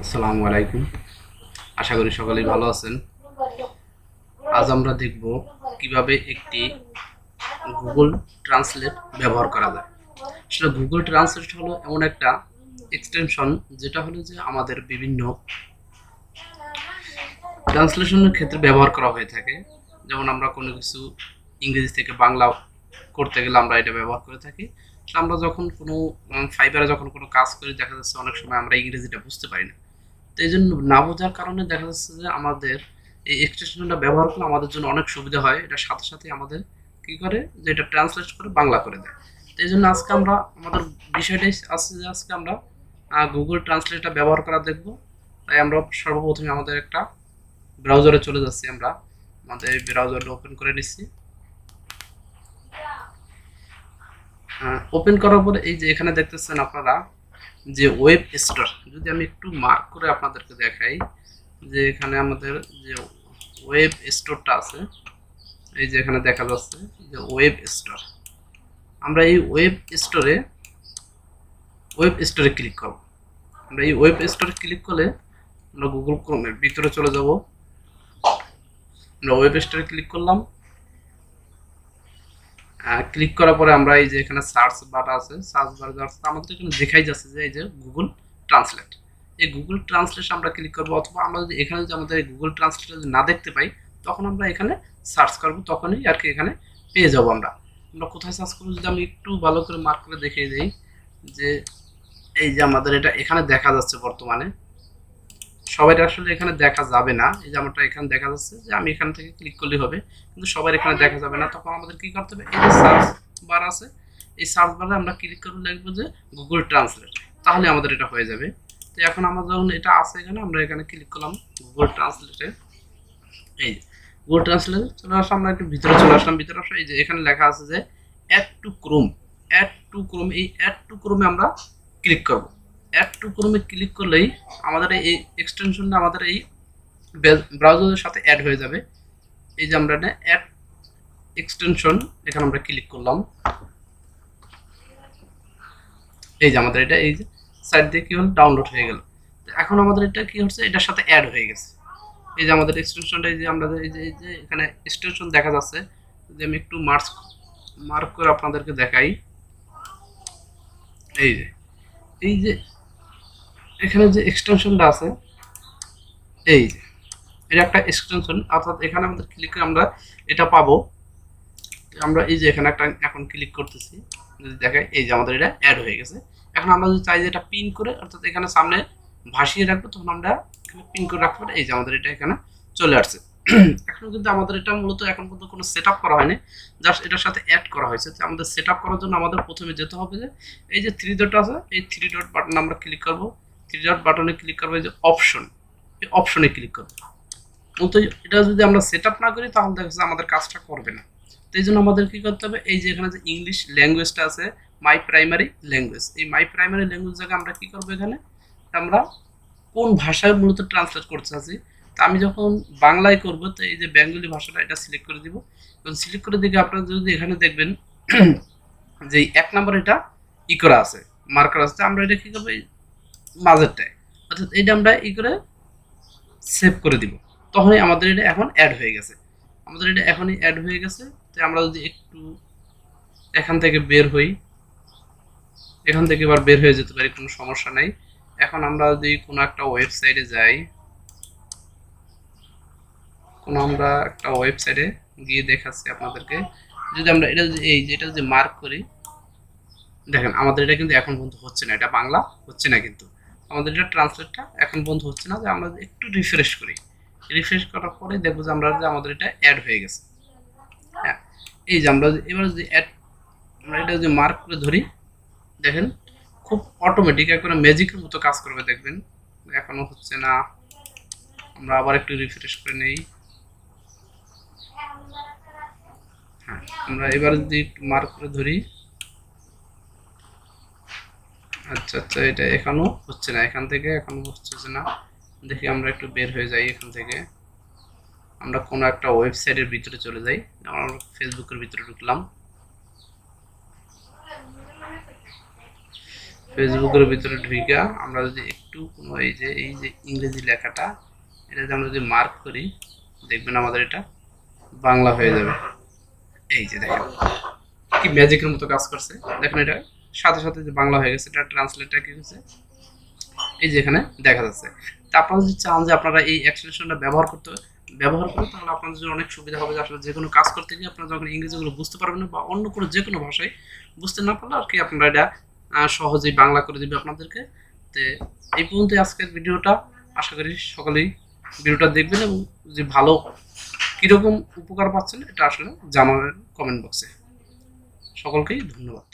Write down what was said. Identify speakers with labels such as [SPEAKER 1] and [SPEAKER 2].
[SPEAKER 1] আসসালামু আলাইকুম। আশা করি সকলেই ভালো আছেন। আজ আমরা দেখব কিভাবে একটি গুগল ট্রান্সলেট ব্যবহার করা যায়। আসলে গুগল ট্রান্সলেট হলো এমন একটা এক্সটেনশন যেটা হলো যে আমাদের বিভিন্ন ট্রান্সলেশনের ক্ষেত্রে ব্যবহার করা হয়ে থাকে। যেমন আমরা কোনো কিছু ইংরেজি থেকে বাংলা করতে গেলে আমরা এটা ব্যবহার করে থাকি। আমরা যখন কোনো ফাইবারে যখন কোনো কাজ করি দেখা যাচ্ছে অনেক সময় আমরা ইংরেজিটা বুঝতে পারি না। তো এই জন্য না বোঝার কারণে দেখা যাচ্ছে যে আমাদের এই এক্সটেনশনটা ব্যবহার করলে আমাদের জন্য অনেক সুবিধা হয়। এটার সাথে সাথে আমাদের কি করে যে এটা ট্রান্সলেট করে বাংলা করে দেয়। তো এই জন্য আজকে আমরা আমাদের বিষয়টাই আছে যে আজকে আমরা গুগল ট্রান্সলেটটা ব্যবহার করা দেখব। তাই আমরা সর্বপ্রথমে আমাদের একটা ব্রাউজারে চলে যাচ্ছি। আমরা আমাদের এই ব্রাউজারটা ওপেন করে নিচ্ছি। ওপেন করার পরে এই যে এখানে দেখতেছেন আপনারা যে ওয়েব স্টোর, যদি আমি একটু মার্ক করে আপনাদেরকে দেখাই যে এখানে আমাদের যে ওয়েব স্টোরটা আছে, এই যে এখানে দেখা যাচ্ছে যে ওয়েব স্টোর। আমরা এই ওয়েব স্টোরে ক্লিক করব। আমরা এই ওয়েব স্টোরে ক্লিক করলে আমরা গুগল ক্রোমের ভিতরে চলে যাব। আমরা ওয়েব স্টোরে ক্লিক করলাম। ক্লিক করার পরে আমরা এই যে এখানে সার্চ বার আছে, সার্চ বার যাচ্ছে আমাদের এখানে দেখাই যাচ্ছে যে এই যে গুগল ট্রান্সলেট। এই গুগল ট্রান্সলেট আমরা ক্লিক করব, অথবা আমরা যদি এখানে যদি আমাদের গুগল ট্রান্সলেট যদি না দেখতে পাই তখন আমরা এখানে সার্চ করব, তখনই আর কি এখানে পেয়ে যাব। আমরা আমরা কোথায় সার্চ করবো যদি আমি একটু ভালো করে মার্ক করে দেখিয়ে দিই যে এই যে আমাদের এটা এখানে দেখা যাচ্ছে বর্তমানে। সবাই আসলে এখানে দেখা যাবে না। এই যে আমারটা এখানে দেখা যাচ্ছে যে আমি এখান থেকে ক্লিক করলে হবে, কিন্তু সবার এখানে দেখা যাবে না। তখন আমাদের কি করতে হবে, এই যে সার্চ বার আছে, এই সার্চ বারে আমরা ক্লিক করে লিখবো যে গুগল ট্রান্সলেট, তাহলে আমাদের এটা হয়ে যাবে। তো এখন আমরা যখন এটা আছে এখানে আমরা এখানে ক্লিক করলাম গুগল ট্রান্সলেটে। এই গুগল ট্রান্সলেট চলে আসলাম, আমরা একটু ভিতরে চলে আসলাম। ভিতরে আসলে এই যে এখানে লেখা আছে যে অ্যাড টু ক্রোম। এই অ্যাড টু ক্রোমে আমরা ক্লিক করব। অ্যাড টু ক্রোমে ক্লিক করলেই আমাদের এই এক্সটেনশনটা আমাদের এই ব্রাউজারের সাথে অ্যাড হয়ে যাবে। এই যে আমরা এটা অ্যাড এক্সটেনশন এখানে আমরা ক্লিক করলাম। এই যে আমাদের এটা এই যে সাইট দিয়ে কি হলো ডাউনলোড হয়ে গেল। এখন আমাদের এটা কি হচ্ছে, এটার সাথে অ্যাড হয়ে গেছে। এই যে আমাদের এক্সটেনশনটা এই যে আমরা এই যে এখানে এক্সটেনশন দেখা যাচ্ছে। যদি আমি একটু মার্ক করে আপনাদেরকে দেখাই, এই যে এই যে এখানে যে এক্সটেনশনটা আছে, এই যে এটা একটা এক্সটেনশন, অর্থাৎ এখানে আমাদের ক্লিক করে আমরা এটা পাবো। আমরা এই যে এখানে একটা এখন ক্লিক করতেছি, যদি দেখাই এই যে আমাদের এটা অ্যাড হয়ে গেছে। এখন আমরা যদি চাই যে এটা পিন করে, অর্থাৎ এখানে সামনে ভাসিয়ে রাখবো, তখন আমরা এখানে পিন করে রাখতে পারি। এই যে আমাদের এটা এখানে চলে আসছে। এখন কিন্তু আমাদের এটা মূলত এখন পর্যন্ত কোনো সেট আপ করা হয়নি, জাস্ট এটার সাথে অ্যাড করা হয়েছে। তো আমাদের সেট আপ করার জন্য আমাদের প্রথমে যেতে হবে যে এই যে থ্রি ডট আছে, এই থ্রি ডট বাটন আমরা ক্লিক করবো। থ্রি ডট বাটনে ক্লিক করবো, এই যে অপশন, এই অপশনে ক্লিক করবো। তো এটা যদি আমরা সেট আপ না করি তাহলে দেখা যাচ্ছে আমাদের কাজটা করবে না। তো এই জন্য আমাদের কি করতে হবে, এই যে এখানে যে ইংলিশ ল্যাঙ্গুয়েজটা আছে, মাই প্রাইমারি ল্যাঙ্গুয়েজ, এই মাই প্রাইমারি ল্যাঙ্গুয়েজ জায়গায় আমরা কি করবো, এখানে আমরা কোন ভাষায় মূলত ট্রান্সলেট করতে চাচ্ছি। তো আমি যখন বাংলায় করব, তো এই যে বেঙ্গলি ভাষাটা এটা সিলেক্ট করে দিব। এবং সিলেক্ট করে দিকে আপনারা যদি এখানে দেখবেন যে এক নম্বর এটা করা আছে, মার্কার আছে, আমরা এটা কি করবো মাঝেরটায়, অর্থাৎ এটা আমরা করে সেভ করে দিব। তখনই আমাদের এটা এখন অ্যাড হয়ে গেছে। আমাদের এটা এখনই অ্যাড হয়ে গেছে। তো আমরা যদি একটু এখান থেকে বের হই, এখান থেকে এবার বের হয়ে যেতে পারি, কোনো সমস্যা নাই। এখন আমরা যদি কোনো একটা ওয়েবসাইটে যাই, আমরা একটা ওয়েবসাইটে গিয়ে দেখাচ্ছি আপনাদেরকে। যদি আমরা এটা এই যে এটা যদি মার্ক করি, দেখেন আমাদের এটা কিন্তু এখন পর্যন্ত হচ্ছে না, এটা বাংলা হচ্ছে না, কিন্তু আমাদের এটা ট্রান্সলেটটা এখন পর্যন্ত হচ্ছে না। যে আমরা একটু রিফ্রেশ করি, রিফ্রেশ করার পরে দেখবো যে আমরা যে আমাদের এটা অ্যাড হয়ে গেছে। হ্যাঁ, এই যে আমরা এবার যদি অ্যাড, আমরা এটা যদি মার্ক করে ধরি, দেখেন খুব অটোমেটিক একবারে ম্যাজিকের মতো কাজ করবে, দেখবেন এখনো হচ্ছে না। আমরা আবার একটু রিফ্রেশ করে নেই। হ্যাঁ, আমরা এবার যদি একটু মার্ক করে ধরি, আচ্ছা আচ্ছা, এটা এখনো হচ্ছে না, এখান থেকে এখনো হচ্ছে না। দেখি আমরা একটু বের হয়ে যাই এখান থেকে, আমরা কোনো একটা ওয়েবসাইটের ভিতরে চলে যাই। আমরা ফেসবুকের ভিতরে ঢুকলাম। ফেসবুকের ভিতরে ঢুইকা আমরা যদি একটু কোনো এই যে ইংরেজি লেখাটা এটা যদি আমরা যদি মার্ক করি, দেখবেন আমাদের এটা বাংলা হয়ে যাবে। এই যে দেখেন কি ম্যাজিকের মতো কাজ করছে, দেখেন এটা সাথে সাথে যে বাংলা হয়ে গেছে, এটা ট্রান্সলেটটা কি হয়েছে এই যে এখানে দেখা যাচ্ছে। তা আপনারা যদি চান যে আপনারা এই এক্সটেনশনটা ব্যবহার করে, তাহলে আপনাদের জন্য অনেক সুবিধা হবে যে আসলে যে কোনো কাজ করতে গিয়ে আপনারা যখন ইংরেজিগুলো বুঝতে পারবেন না বা অন্য কোনো যে কোনো ভাষায় বুঝতে না পারলে আর কি আপনারা এটা সহজেই বাংলা করে দিবে আপনাদেরকে। তো এই পর্যন্ত আজকের ভিডিওটা, আশা করি সকলেই ভিডিওটা দেখবেন এবং যে ভালো কীরকম উপকার পাচ্ছেন এটা আসলে জানাবেন কমেন্ট বক্সে। সকলকেই ধন্যবাদ।